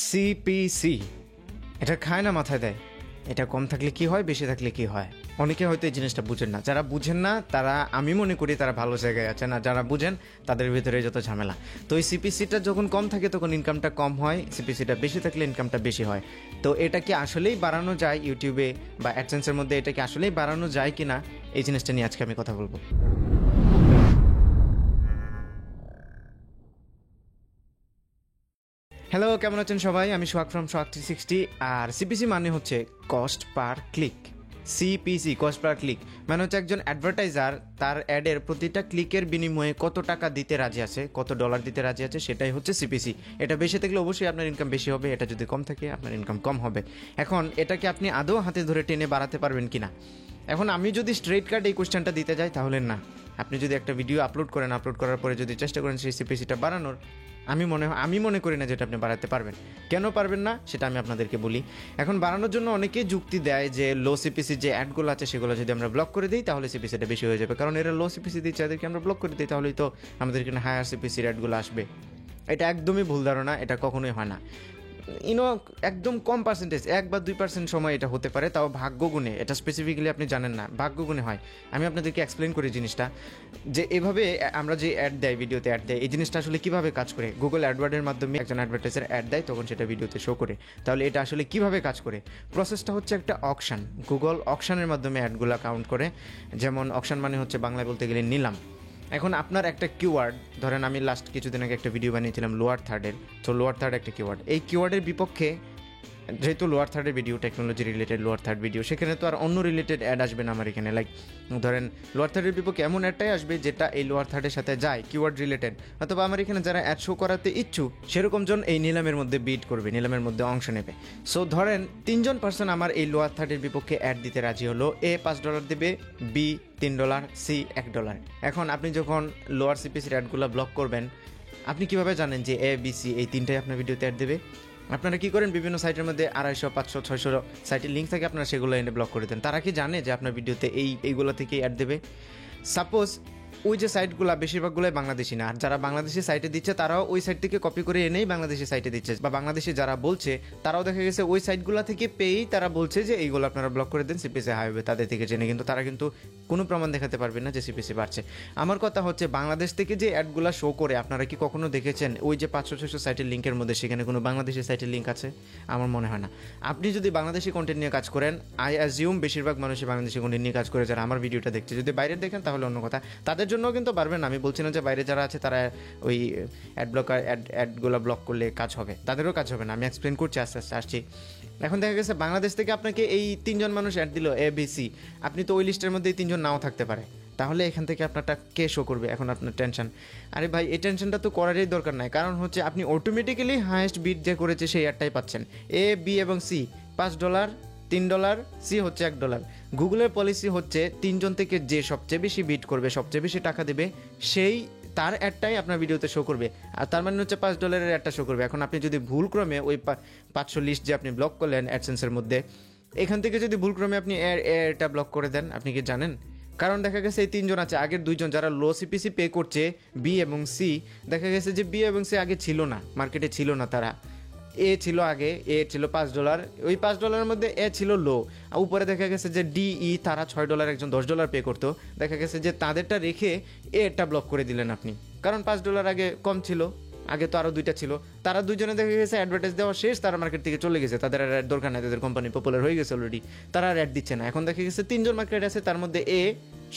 CPC এটা খায় না মাথায় দেয়। এটা কম থাকলে কি হয়, বেশি থাকলে কি হয়। অনেকে হয়তো এই জিনিসটা বুঝেন না। যারা বুঝেন না তারা, আমি মনে করি তারা ভালো জায়গায় আছেন, আর যারা বুঝেন তাদের ভিতরে যত ঝামেলা। তো এই সিপিসিটা যখন কম থাকে তখন ইনকামটা কম হয়, সিপিসিটা বেশি থাকলে ইনকামটা বেশি হয়। তো এটা কি আসলেই বাড়ানো যায় ইউটিউবে বা অ্যাডসেন্সের মধ্যে, এটা কি আসলেই বাড়ানো যায় কি না, এই জিনিসটা নিয়ে আজকে আমি কথা বলবো। হ্যালো, কেমন আছেন সবাই? আমি সোহাগ ফ্রম সোহাগ 360। আর সিপিসি মানে হচ্ছে cost per click. CPC cost per click মানে হচ্ছে একজন অ্যাডভার্টাইজার তার অ্যাডের প্রতিটা ক্লিকের বিনিময়ে কত টাকা দিতে রাজি আছে, কত ডলার দিতে রাজি আছে, সেটাই হচ্ছে সিপিসি। এটা বেশি থাকলে অবশ্যই আপনার ইনকাম বেশি হবে, এটা যদি কম থাকে আপনার ইনকাম কম হবে। এখন এটাকে আপনি আদৌ হাতে ধরে টেনে বাড়াতে পারবেন কিনা, এখন আমি যদি স্ট্রেট কাট এই কোয়েশ্চেনটা দিতে যাই তাহলে না। আপনি যদি একটা ভিডিও আপলোড করেন, আপলোড করার পরে যদি চেষ্টা করেন সেই সিপিসিটা বাড়ানোর, আমি মনে করি না যেটা আপনি বাড়াতে পারবেন। কেন পারবেন না সেটা আমি আপনাদেরকে বলি। এখন বাড়ানোর জন্য অনেকেই যুক্তি দেয় যে লো সিপিসি যে অ্যাডগুলো আছে সেগুলো যদি আমরা ব্লক করে দিই তাহলে সিপিসিটা বেশি হয়ে যাবে, কারণ এরা লো সিপিসি দিচ্ছে, এদেরকে আমরা ব্লক করে দিই তাহলেই তো আমাদের এখানে হায়ার সিপিসির অ্যাডগুলো আসবে। এটা একদমই ভুল ধারণা, এটা কখনোই হয় না। একদম কম পার্সেন্টেজ, 1 বা 2% সময় এটা হতে পারে, তাও ভাগ্যগুণে। এটা স্পেসিফিক্যালি আপনি জানেন না, ভাগ্যগুণে হয়। আমি আপনাদেরকে এক্সপ্লেন করি জিনিসটা, যে এভাবে আমরা যে অ্যাড দেয়, ভিডিওতে অ্যাড দেয়, এই জিনিসটা আসলে কীভাবে কাজ করে। গুগল অ্যাডওয়ার্ডের মাধ্যমে একজন অ্যাডভার্টাইজার অ্যাড দেয়, তখন সেটা ভিডিওতে শো করে। তাহলে এটা আসলে কীভাবে কাজ করে? প্রসেসটা হচ্ছে একটা অকশন। গুগল অকশনের মাধ্যমে অ্যাডগুলো কাউন্ট করে। যেমন অকশন মানে হচ্ছে বাংলায় বলতে গেলে নিলাম। এখন আপনার একটা কিওয়ার্ড, ধরেন আমি লাস্ট কিছুদিন আগে একটা ভিডিও বানিয়েছিলাম লোয়ার থার্ডের, তো লোয়ার থার্ড একটা কিওয়ার্ড। এই কিওয়ার্ডের বিপক্ষে, যেহেতু লোয়ার থার্ডের video, technology related lower third video, সেখানে তো আর অন্য রিলেটেড অ্যাড আসবে না আমার এখানে। লাইক ধরেন লোয়ার থার্ডের বিপক্ষে এমন অ্যাডটাই আসবে যেটা এই লোয়ার থার্ডের সাথে যায়, কিওয়ার্ড রিলেটেড। অথবা আমার এখানে যারা অ্যাড শো করাতে ইচ্ছুক সেরকম জন এই নিলামের মধ্যে বিড করবে, নিলামের মধ্যে অংশ নেবে। সো ধরেন 3 জন পার্সন আমার এই লোয়ার থার্ডের বিপক্ষে অ্যাড দিতে রাজি হলো। এ $5 দেবে, বি $3, সি $1। এখন আপনি যখন লোয়ার সিপিসির অ্যাডগুলো ব্লক করবেন, আপনি কিভাবে জানেন যে এ বি সি এই তিনটাই আপনার ভিডিওতে অ্যাড দেবে? আপনারা কী করেন, বিভিন্ন সাইটের মধ্যে 250, 500, 600 সাইটের লিঙ্ক থাকে, আপনারা সেগুলো এনে ব্লক করে দেন। তারা কি জানে যে আপনার ভিডিওতে এইগুলো থেকেই অ্যাড দেবে? সাপোজ ওই যে সাইটগুলো বেশিরভাগগুলোই বাংলাদেশি না, আর যারা বাংলাদেশি সাইটে দিচ্ছে তারাও ওই সাইট থেকে কপি করে এনেই বাংলাদেশি সাইটে দিচ্ছে, বা বাংলাদেশি যারা বলছে তারাও দেখা গেছে ওই সাইটগুলো থেকে পেয়েই তারা বলছে যে এইগুলো আপনারা ব্লক করে দেন, সিপিসি হাই হবে তাদের থেকে জেনে। কিন্তু তারা কিন্তু কোনো প্রমাণ দেখাতে পারবে না যে সিপিসি বাড়ছে। আমার কথা হচ্ছে, বাংলাদেশ থেকে যে অ্যাডগুলো শো করে আপনারা কি কখনো দেখেছেন ওই যে 500-600 সাইটের লিঙ্কের মধ্যে সেখানে কোনো বাংলাদেশি সাইটের লিঙ্ক আছে? আমার মনে হয় না। আপনি যদি বাংলাদেশি কন্টেন্ট নিয়ে কাজ করেন, আই অ্যাজিউম বেশিরভাগ মানুষই বাংলাদেশি কন্টেন্ট নিয়ে কাজ করে যারা আমার ভিডিওটা দেখছে। যদি বাইরের দেখেন তাহলে অন্য কথা, তাদের জন্যও কিন্তু পারবেন না। আমি বলছি না যে বাইরে যারা আছে তারা ওই অ্যাডগুলো ব্লক করলে কাজ হবে, তাদেরও কাজ হবে না। আমি এক্সপ্লেন করছি, আস্তে আস্তে আসছি। এখন দেখা গেছে বাংলাদেশ থেকে আপনাকে এই 3 জন মানুষ অ্যাড দিল, এ বি সি। আপনি তো ওই লিস্টের মধ্যে 3 জন নাও থাকতে পারে, তাহলে এখান থেকে আপনারটা কে শো করবে? এখন আপনার টেনশন। আরে ভাই, এই টেনশনটা তো করারই দরকার নাই, কারণ হচ্ছে আপনি অটোমেটিক্যালি হাইয়েস্ট বিট যে করেছে সেই অ্যাডটাই পাচ্ছেন। এ বি এবং সি $5, $3, সি হচ্ছে $1। গুগলের পলিসি হচ্ছে 3 জন থেকে যে সবচেয়ে বেশি বিট করবে, সবচেয়ে বেশি টাকা দেবে, সেই তার অ্যাডটাই আপনার ভিডিওতে শো করবে। আর তার মানে হচ্ছে $5 অ্যাডটা শো করবে। এখন আপনি যদি ভুলক্রমে ওই 500 লিস্ট যে আপনি ব্লক করলেন অ্যাডসেন্সের মধ্যে, এখান থেকে যদি ভুলক্রমে আপনি এটা ব্লক করে দেন, আপনি কি জানেন? কারণ দেখা গেছে এই 3 জন আছে, আগের 2 জন যারা লো সিপিসি পে করছে, বি এবং সি, দেখা গেছে যে বি এবং সি আগে ছিল না, মার্কেটে ছিল না। তারা এ ছিল আগে, এ ছিল $5, ওই $5 মধ্যে এ ছিল লো। উপরে দেখা গেছে যে ডিই তারা $6, একজন $10 পে করতো। দেখা গেছে যে তাদেরটা রেখে এটা ব্লক করে দিলেন আপনি, কারণ $5 আগে কম ছিল, আগে তো আরও 2টা ছিল। তারা 2 জনে দেখা গেছে অ্যাডভার্টাইজ দেওয়া শেষ, তারা মার্কেট থেকে চলে গেছে, তাদের আর অ্যাড দরকার নাই, তাদের কোম্পানি পপুলার হয়ে গেছে অলরেডি, তারা আর অ্যাড দিচ্ছে না। এখন দেখা গেছে 3 জন মার্কেট আছে, তার মধ্যে এ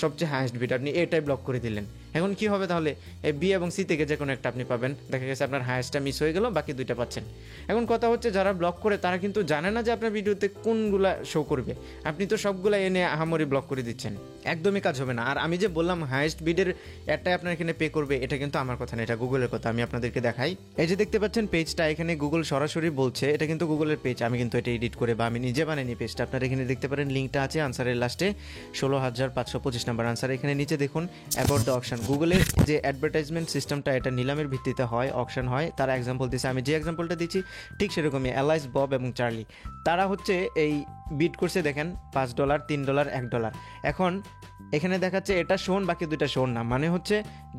সবচেয়ে হাইয়েস্ট বিট, আপনি এটাই ব্লক করে দিলেন। এখন কি হবে তাহলে? এই বি এবং সি থেকে যে কোনো একটা আপনি পাবেন, দেখা গেছে আপনার হাইয়েস্টটা মিস হয়ে গেল, বাকি 2টা পাচ্ছেন। এখন কথা হচ্ছে, যারা ব্লক করে তারা কিন্তু জানে না যে আপনার ভিডিওতে কোনগুলা শো করবে। আপনি তো সবগুলা এনে আহামরি ব্লক করে দিচ্ছেন, একদমই কাজ হবে না। আর আমি যে বললাম হাইয়েস্ট বিডের অ্যাডটাই আপনার এখানে পে করবে, এটা কিন্তু আমার কথা না, এটা গুগলের কথা। আমি আপনাদেরকে দেখাই, এই যে দেখতে পাচ্ছেন পেজটা, এখানে গুগল সরাসরি বলছে, এটা কিন্তু গুগলের পেজ, আমি কিন্তু এটা এডিট করে বা আমি নিজে বানাইনি পেজটা। আপনারা এখানে দেখতে পারেন লিঙ্কটা আছে আনসারের লাস্টে, 16,525 25 নম্বর আনসার। এখানে নিচে দেখুন অ্যাবাউট দ্য অকশন। গুগলের যে অ্যাডভার্টাইজমেন্ট সিস্টেমটা এটা নিলামের ভিত্তিতে হয়, অকশন হয়। তারা এক্সাম্পল দিচ্ছে, আমি যে এক্সাম্পলটা দিচ্ছি ঠিক সেরকমই। এলাইস, বব এবং চার্লি তারা হচ্ছে এই বিড করছে, দেখেন $5, $3, $1। এখন এখানে দেখাচ্ছে এটা শোন, বাকি দুইটা শোন না, মানে হচ্ছে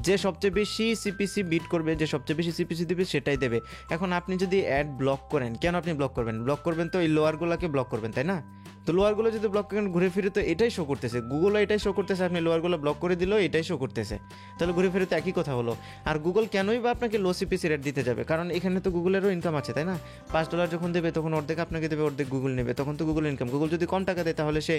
যে সবচেয়ে বেশি সিপিসি বিট করবে, যে সবচেয়ে বেশি সিপিসি দেবে সেটাই দেবে। এখন আপনি যদি অ্যাড ব্লক করেন, কেন আপনি ব্লক করবেন? ব্লক করবেন তো এই লোয়ারগুলোকে ব্লক করবেন, তাই না? তো লোয়ারগুলো যদি ব্লক করেন ঘুরে ফিরে তো এটাই শো করতেছে, গুগলও এটাই শো করতেছে, আপনি লোয়ারগুলো ব্লক করে দিলেও এটাই শো করতেছে, তাহলে ঘুরে ফিরে তো একই কথা হলো। আর গুগল কেনই বা আপনাকে লো সিপিসি রেট দিতে যাবে? কারণ এখানে তো গুগলেরও ইনকাম আছে, তাই না? $5 যখন দেবে তখন অর্ধেক আপনাকে দেবে, অর্ধেক গুগল নেবে, তখন তো গুগল ইনকাম। গুগল যদি কম টাকা দেয় তাহলে সে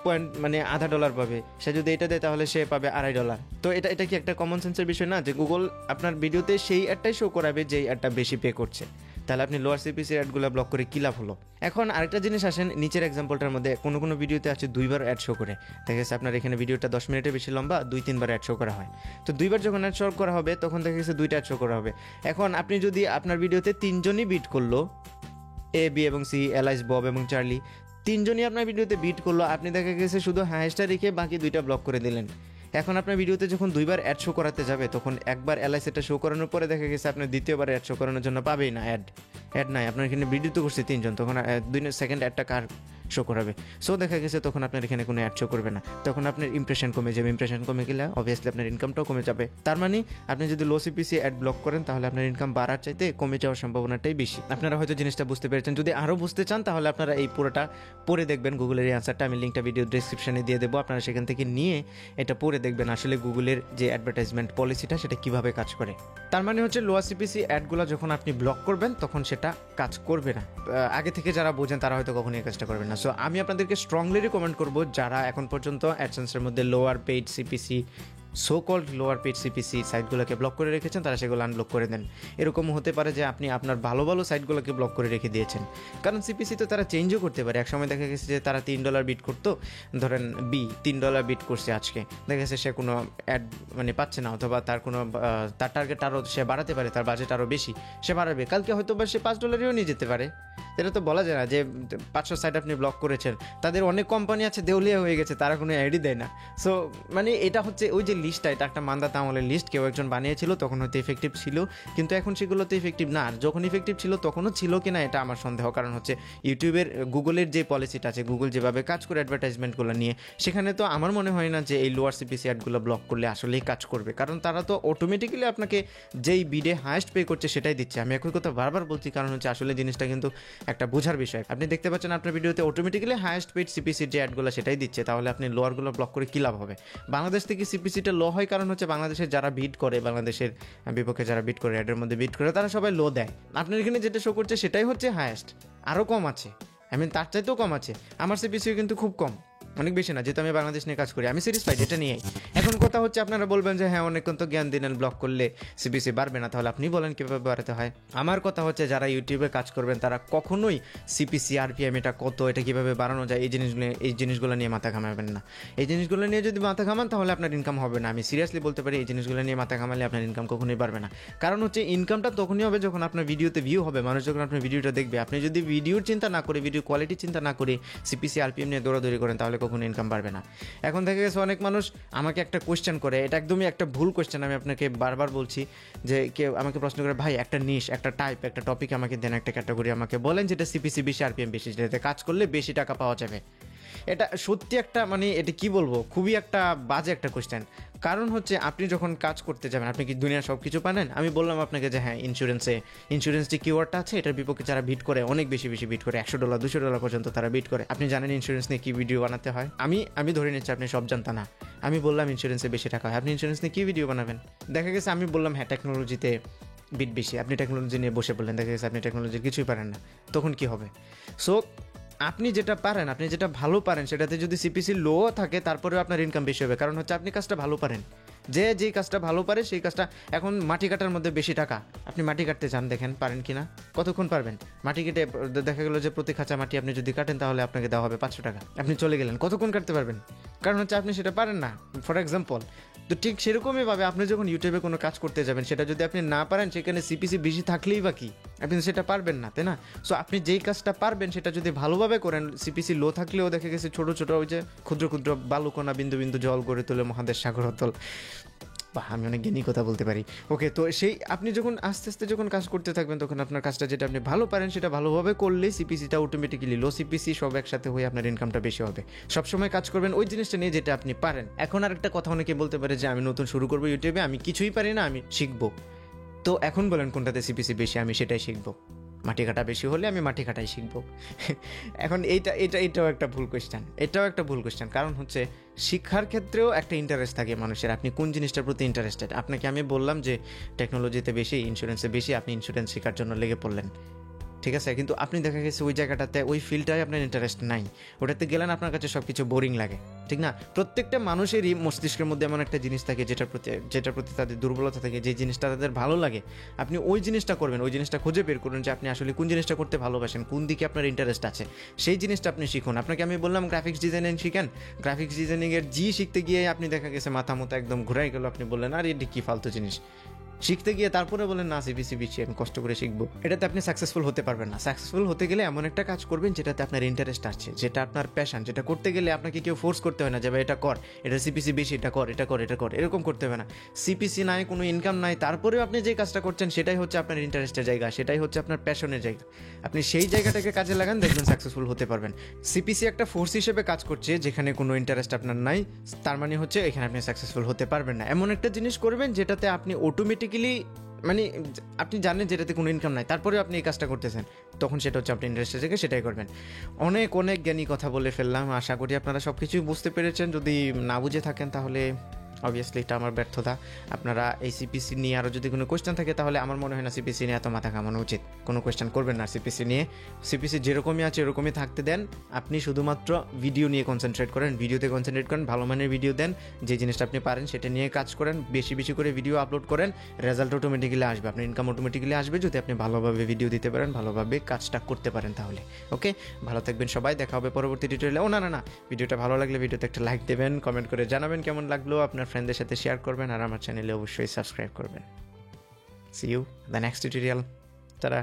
$0.5 পাবে, সে যদি এটা দেয় তাহলে সে পাবে $2.5। তো এটা কি একটা কমন সেন্সের বিষয় না, যে গুগল আপনার ভিডিওতে সেই অ্যাডটাই শো করাবে যেই অ্যাডটা বেশি পে করছে? তাহলে আপনি লোয়ার সিপিসি অ্যাডগুলো ব্লক করে কী লাভ হলো? এখন আরেকটা জিনিস আসেন, নিচের এক্সাম্পলটার মধ্যে কোনো ভিডিওতে আছে 2বার অ্যাড শো করে, দেখা গেছে আপনার এখানে ভিডিওটা 10 মিনিটের বেশি লম্বা, 2-3বার অ্যাড শো করা হয়। তো 2বার যখন অ্যাড শো করা হবে তখন দেখা গেছে 2টা অ্যাড শো করা হবে। এখন আপনি যদি আপনার ভিডিওতে 3জনই বিট করলো, এ, বি এবং সি, এলাইস, বব এবং চার্লি, 3জনই আপনার ভিডিওতে বিট করলো, আপনি দেখা গেছে শুধু হাইস্টটা রেখে বাকি 2টা ব্লক করে দিলেন। এখন আপনার ভিডিওতে যখন 2বার অ্যাড শো করাতে যাবে তখন একবার এলআইস এটা শো করানোর পরে দেখা গেছে আপনার দ্বিতীয়বার অ্যাড শো করানোর জন্য পাবেই না, অ্যাড নাই। আপনার এখানে ভিডিও তো করছে 3জন, তখন 2 সেকেন্ড অ্যাডটা কার শো করাবে? সো দেখা গেছে তখন আপনার এখানে কোনো অ্যাড শো করবে না, তখন আপনার ইমপ্রেশন কমে যাবে। ইমপ্রেশন কমে গেলে অবভিয়াসলি আপনার ইনকামটাও কমে যাবে। তার মানে আপনি যদি লো সিপিসি অ্যাড ব্লক করেন তাহলে আপনার ইনকাম বাড়ার চাইতে কমে যাওয়ার সম্ভাবনাটাই বেশি। আপনারা হয়তো জিনিসটা বুঝতে পেরেছেন। যদি আরও বুঝতে চান তাহলে আপনারা এই পুরোটা পড়ে দেখবেন, গুগলের এই আনসারটা আমি লিঙ্কটা ভিডিও ডেসক্রিপশনে দিয়ে দেবো, আপনারা সেখান থেকে নিয়ে এটা পড়ে দেখবেন আসলে গুগলের যে অ্যাডভার্টাইজমেন্ট পলিসিটা সেটা কীভাবে কাজ করে। তার মানে হচ্ছে লোয়ার সিপিসি অ্যাডগুলো যখন আপনি ব্লক করবেন তখন সেটা কাজ করবে না। আগে থেকে যারা বোঝেন তারা হয়তো কখনোই এই কাজটা করবেন না। সো আমি আপনাদেরকে স্ট্রংলি রিকমেন্ড করবো, যারা এখন পর্যন্ত অ্যাডসেন্সের মধ্যে lower paid CPC, so called lower paid CPC সাইটগুলোকে ব্লক করে রেখেছেন, তারা সেগুলো আনব্লক করে দেন। এরকম হতে পারে যে আপনি আপনার ভালো ভালো সাইটগুলোকে ব্লক করে রেখে দিয়েছেন, কারণ সিপিসি তো তারা চেঞ্জও করতে পারে। একসময় দেখা গেছে যে তারা $3 বিট করতো, ধরেন বি $3 বিট করছে আজকে, দেখা গেছে সে কোনো অ্যাড পাচ্ছে না, অথবা তার কোনো তার টার্গেট আরও সে বাড়াতে পারে, তার বাজেট আরও বেশি সে বাড়াবে, কালকে হয়তো বা সে $5 নিয়ে যেতে পারে। এটা তো বলা যায় না যে 500 সাইট আপনি ব্লক করেছেন, তাদের অনেক কোম্পানি আছে দেউলিয়া হয়ে গেছে, তারা কোনো অ্যাডই দেয় না। সো এটা হচ্ছে ওই যে লিস্টটা, এটা একটা মান্দাতা আমলের লিস্ট, কেউ একজন বানিয়েছিল, তখন হয়তো ইফেক্টিভ ছিল, কিন্তু এখন সেগুলোতে ইফেক্টিভ না। আর যখন ইফেক্টিভ ছিল তখনও ছিল কিনা এটা আমার সন্দেহ, কারণ হচ্ছে ইউটিউবের গুগলের যে পলিসিটা আছে, গুগল যেভাবে কাজ করে অ্যাডভার্টাইজমেন্টগুলো নিয়ে, সেখানে তো আমার মনে হয় না যে এই লোয়ার সিপিসি অ্যাডগুলো ব্লক করলে আসলেই কাজ করবে, কারণ তারা তো অটোমেটিক্যালি আপনাকে যেই বিডে হায়েস্ট পে করছে সেটাই দিচ্ছে। আমি একই কথা বারবার বলছি, কারণ হচ্ছে আসলে জিনিসটা কিন্তু একটা বোঝার বিষয়। আপনি দেখতে পাচ্ছেন আপনার ভিডিওতে অটোমেটিক্যালি হায়েস্ট পেড সিপিসির যে অ্যাডগুলো সেটাই দিচ্ছে, তাহলে আপনি লোয়ারগুলো ব্লক করে কী লাভ হবে? বাংলাদেশ থেকে সিপিসিটা লো হয় কারণ হচ্ছে বাংলাদেশের যারা বিড করে, বাংলাদেশের বিপক্ষে যারা বিড করে, অ্যাডের মধ্যে বিড করে, তারা সবাই লো দেয়। আপনার এখানে যেটা শো করছে সেটাই হচ্ছে হায়েস্ট, আরও কম আছে, তার চাইতেও কম আছে। আমার সিপিসিও কিন্তু খুব কম, অনেক বেশি না, যেহেতু আমি বাংলাদেশ নিয়ে কাজ করি, আমি স্যাটিসফাইড এটা নিয়েই। এখন কথা হচ্ছে আপনারা বলবেন যে হ্যাঁ অনেকক্ষণ তো জ্ঞান দিলেন, ব্লক করলে সিপিসি বাড়বে না, তাহলে আপনি বলেন কীভাবে বাড়াতে হয়। আমার কথা হচ্ছে যারা ইউটিউবে কাজ করবেন তারা কখনোই সিপিসি, আরপিএম এটা কত, এটা কীভাবে বাড়ানো যায়, এই জিনিসগুলো নিয়ে মাথা ঘামাবেন না। এই জিনিসগুলো নিয়ে যদি মাথা ঘামান তাহলে আপনার ইনকাম হবে না। আমি সিরিয়াসলি বলতে পারি, এই জিনিসগুলো নিয়ে মাথা ঘামালে আপনার ইনকাম কখনোই বাড়বে না। কারণ হচ্ছে ইনকামটা তখনই হবে যখন আপনার ভিডিওতে ভিউ হবে, মানুষ যখন আপনার ভিডিওটা দেখবে। আপনি যদি ভিডিওর চিন্তা না করে, ভিডিও কোয়ালিটির চিন্তা না করে সিপিসি, আরপিএম নিয়ে দৌড়াদৌড়ি করেন তাহলে কখনো ইনকাম বাড়বে না। এখন দেখা গেছে অনেক মানুষ আমাকে একটা কোয়েশ্চেন করে, এটা একদমই একটা ভুল কোয়েশ্চেন, আমি আপনাকে বারবার বলছি, যে কেউ আমাকে প্রশ্ন করে ভাই একটা নিশ, একটা টাইপ, একটা টপিক আমাকে দেন, একটা ক্যাটাগরি আমাকে বলেন যেটা সিপিসি বেশি, আরপিএম বেশি, যেটাতে কাজ করলে বেশি টাকা পাওয়া যাবে। এটা সত্যি একটা এটা কি বলবো, খুবই একটা বাজে একটা কোয়েশ্চেন। কারণ হচ্ছে আপনি যখন কাজ করতে যাবেন, আপনি কি দুনিয়ার সব কিছু পারেন? আমি বললাম আপনাকে যে হ্যাঁ ইন্স্যুরেন্স যে কিওয়ার্ডটা আছে এটার বিপক্ষে যারা বিট করে, অনেক বেশি বিট করে, $100 $200 পর্যন্ত তারা বিট করে। আপনি জানেন ইন্স্যুরেন্স নিয়ে কী ভিডিও বানাতে হয়? আমি ধরে নিচ্ছি আপনি সব জানতা না। আমি বললাম ইন্স্যুরেন্সে বেশি টাকা হয়, আপনি ইন্স্যুরেন্স নিয়ে কী ভিডিও বানাবেন? দেখা গেছে আমি বললাম হ্যাঁ টেকনোলজিতে বিট বেশি, আপনি টেকনোলজি নিয়ে বসে বললেন, দেখা গেছে আপনি টেকনোলজির কিছুই পারেন না, তখন কি হবে? সো আপনি যেটা পারেন, আপনি যেটা ভালো পারেন সেটাতে যদি সিপিসি লো থাকে তারপরেও আপনার ইনকাম বেশি হবে, কারণ হচ্ছে আপনি কাজটা ভালো পারেন। যেই কাজটা ভালো পারে সেই কাজটা, এখন মাটি কাটার মধ্যে বেশি টাকা, আপনি মাটি কাটতে চান, দেখেন পারেন কি না, কতক্ষণ পারবেন? মাটি কেটে দেখা গেলো যে প্রতি খাঁচা মাটি আপনি যদি কাটেন তাহলে আপনাকে দেওয়া হবে $500, আপনি চলে গেলেন, কতক্ষণ কাটতে পারবেন? কারণ হচ্ছে আপনি সেটা পারেন না। ফর এক্সাম্পল, তো ঠিক সেরকমইভাবে আপনি যখন ইউটিউবে কোনো কাজ করতে যাবেন, সেটা যদি আপনি না পারেন, সেখানে সিপিসি বেশি থাকলেই বা কি, আপনি সেটা পারবেন না, তাই না? সো আপনি যেই কাজটা পারবেন সেটা যদি ভালোভাবে করেন, সিপিসি লো থাকলেও দেখা গেছে ছোটো ছোটো ওই যে ক্ষুদ্র ক্ষুদ্র বালুকণা বিন্দু বিন্দু জল গড়ে তোলে মহাদেশ সাগর অতল। বা আমি অনেক জ্ঞানী কথা বলতে পারি। ওকে, তো সেই আপনি যখন আস্তে আস্তে যখন কাজ করতে থাকবেন, তখন আপনার কাজটা যেটা আপনি ভালো পারেন সেটা ভালোভাবে করলে সিপিসিটা অটোমেটিক্যালি, লো সিপিসি সব একসাথে হয়ে আপনার ইনকামটা বেশি হবে। সবসময় কাজ করবেন ওই জিনিসটা নিয়ে যেটা আপনি পারেন। এখন আর একটা কথা অনেকে বলতে পারে যে আমি নতুন শুরু করবো ইউটিউবে, আমি কিছুই পারি না, আমি শিখবো। তো এখন বলেন কোনটাতে সিপিসি বেশি, আমি সেটাই শিখবো। মাটি কাটা বেশি হলে আমি মাটি কাটাই শিখবো। এখন এটাও একটা ভুল কোয়েশ্চেন। কারণ হচ্ছে শিক্ষার ক্ষেত্রেও একটা ইন্টারেস্ট থাকে মানুষের, আপনি কোন জিনিসটার প্রতি ইন্টারেস্টেড। আপনাকে আমি বললাম যে টেকনোলজিতে বেশি, ইন্স্যুরেন্সে বেশি, আপনি ইন্স্যুরেন্স শেখার জন্য লেগে পড়লেন, ঠিক আছে, কিন্তু আপনি দেখা গেছে ওই জায়গাটাতে, ওই ফিল্ডটায় আপনার ইন্টারেস্ট নাই, ওটাতে গেলেন আপনার কাছে সব কিছু বোরিং লাগে, ঠিক না? প্রত্যেকটা মানুষেরই মস্তিষ্কের মধ্যে এমন একটা জিনিস থাকে যেটার প্রতি তাদের দুর্বলতা থাকে, যে জিনিসটা তাদের ভালো লাগে, আপনি ওই জিনিসটা করবেন, ওই জিনিসটা খুঁজে বের করুন যে আপনি আসলে কোন জিনিসটা করতে ভালোবাসেন, কোন দিকে আপনার ইন্টারেস্ট আছে, সেই জিনিসটা আপনি শিখুন। আপনাকে আমি বললাম গ্রাফিক্স ডিজাইনিং শিখেন, গ্রাফিক্স ডিজাইনিংয়ের শিখতে গিয়ে আপনি দেখা গেছে মাথা মতো একদম ঘুরাই গেল, আপনি বললেন আর এটি কী ফালতু জিনিস, শিখতে গিয়ে তারপরে বলেন না সিবিসি বিচি আমি কষ্ট করে শিখবো, এটাতে আপনি সাকসেসফুল হতে পারবেন না। সাকসেসফুল হতে গেলে এমন একটা কাজ করবেন যেটাতে আপনার ইন্টারেস্ট আছে, যেটা আপনার প্যাশন, যেটা করতে গেলে আপনাকে কেউ ফোর্স করতে হয় না যে ভাই এটা কর, এটা সিপিসি বেশি, এটা কর, এটা কর, এটা কর, এরকম করতে হবে না। সিপিসি নাই, কোনো ইনকাম নাই, তারপরেও আপনি যে কাজটা করছেন সেটাই হচ্ছে আপনার ইন্টারেস্টের জায়গা, সেটাই হচ্ছে আপনার প্যাশনের জায়গা। আপনি সেই জায়গাটাকে কাজে লাগান, দেখবেন সাকসেসফুল হতে পারবেন। সিপিসি একটা ফোর্স হিসেবে কাজ করছে, যেখানে কোনো ইন্টারেস্ট আপনার নাই, তার মানে হচ্ছে এখানে আপনি সাকসেসফুল হতে পারবেন না। এমন একটা জিনিস করবেন যেটাতে আপনি অটোমেটিক্যালি, মানে আপনি জানেন যেটাতে কোনো ইনকাম নাই, তারপরেও আপনি এই কাজটা করতেছেন, তখন সেটা হচ্ছে আপনি ইন্টারেস্টের জায়গায় সেটাই করবেন। অনেক অনেক জ্ঞানী কথা বলে ফেললাম, আশা করি আপনারা সব কিছুই বুঝতে পেরেছেন। যদি না বুঝে থাকেন তাহলে অবভিয়াসলি এটা আমার ব্যর্থতা। আপনারা এই সিপিসি নিয়ে আরও যদি কোনো কোয়েশ্চেন থাকে, তাহলে আমার মনে হয় না সিপিসি নিয়ে এত মাথা ঘামানো উচিত, কোনো কোয়েশ্চেন করবেন না সিপিসি নিয়ে। সিপিসি যেরকমই আছে এরকমই থাকতে দেন, আপনি শুধুমাত্র ভিডিও নিয়ে কনসেন্ট্রেট করেন, ভিডিওতে কনসেন্ট্রেট করেন, ভালো মানের ভিডিও দেন, যে জিনিসটা আপনি পারেন সেটা নিয়ে কাজ করেন, বেশি বেশি করে ভিডিও আপলোড করেন, রেজাল্ট অটোমেটিক্যালি আসবে, আপনার ইনকাম অটোমেটিক্যালি আসবে, যদি আপনি ভালোভাবে ভিডিও দিতে পারেন, ভালোভাবে কাজটা করতে পারেন তাহলে। ওকে, ভালো থাকবেন সবাই, দেখা হবে পরবর্তী টিউটোরিয়ালে। না, ভিডিওটা ভালো লাগলে ভিডিওতে একটা লাইক দেবেন, কমেন্ট করে জানাবেন কেমন লাগলো, আপনার ফ্রেন্ডদের সাথে শেয়ার করবেন, আর আমার চ্যানেলে অবশ্যই সাবস্ক্রাইব করবেন। See you the next tutorial. তারা